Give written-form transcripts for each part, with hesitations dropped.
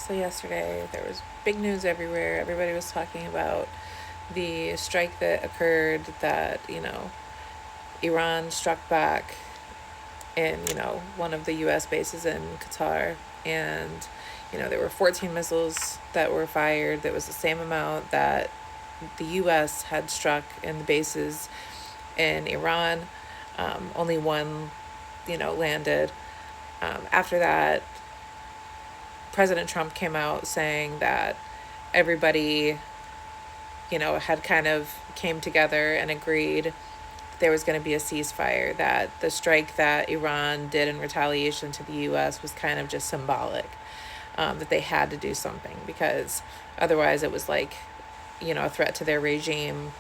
So yesterday there was big news everywhere. Everybody was talking about the strike that occurred, that, Iran struck back in, one of the US bases in Qatar. And, there were 14 missiles that were fired. That was the same amount that the US had struck in the bases in Iran. Only one, landed. After that, President Trump came out saying that everybody, had kind of came together and agreed there was going to be a ceasefire, that the strike that Iran did in retaliation to the U.S. was kind of just symbolic, that they had to do something because otherwise it was like, a threat to their regime,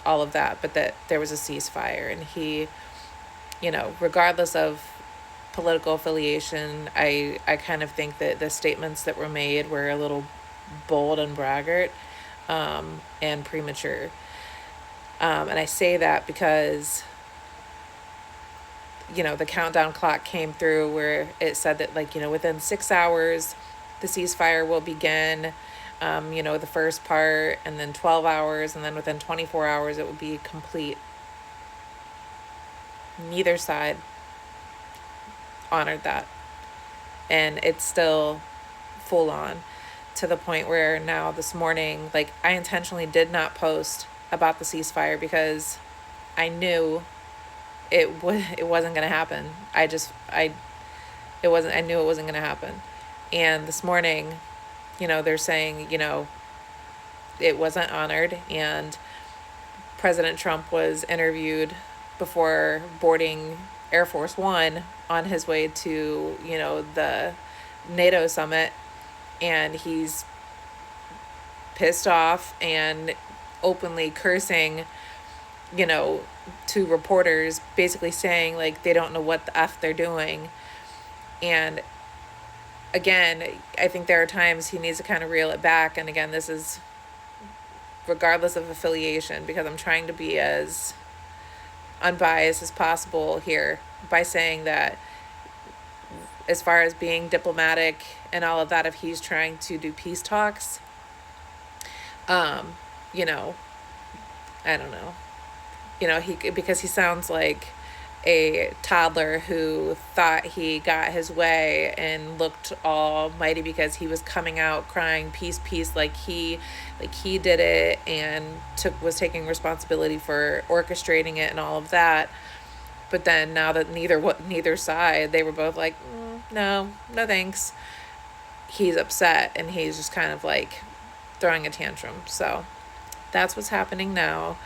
all of that, but that there was a ceasefire. And he, regardless of political affiliation, I kind of think that the statements that were made were a little bold and braggart, and premature. And I say that because, the countdown clock came through where it said that, within 6 hours, the ceasefire will begin, the first part, and then 12 hours, and then within 24 hours, it will be complete. Neither side honored that. And it's still full on, to the point where now this morning, I intentionally did not post about the ceasefire because I knew it wasn't going to happen. I knew it wasn't going to happen. And this morning, they're saying, it wasn't honored. And President Trump was interviewed before boarding Air Force One on his way to, the NATO summit. And he's pissed off and openly cursing, to reporters, basically saying, they don't know what the F they're doing. And again, I think there are times he needs to kind of reel it back. And again, this is regardless of affiliation, because I'm trying to be as unbiased as possible here by saying that as far as being diplomatic and all of that, if he's trying to do peace talks, I don't know, because he sounds like a toddler who thought he got his way and looked all mighty because he was coming out crying peace, peace, like he did it and was taking responsibility for orchestrating it and all of that. But then now that neither side, they were both like, no thanks, he's upset and he's just kind of throwing a tantrum. So that's what's happening now.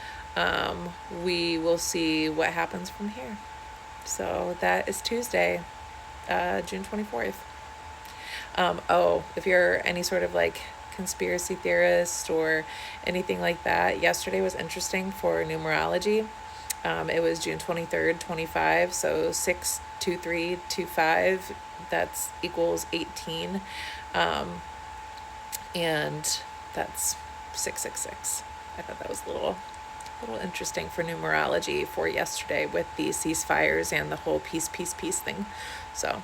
We will see what happens from here. So that is Tuesday, June 24th. If you're any sort of conspiracy theorist or anything like that, yesterday was interesting for numerology. It was June 23rd, 25, so 62325, that's equals 18, and that's 666. I thought that was a little interesting for numerology for yesterday with the ceasefires and the whole peace thing. So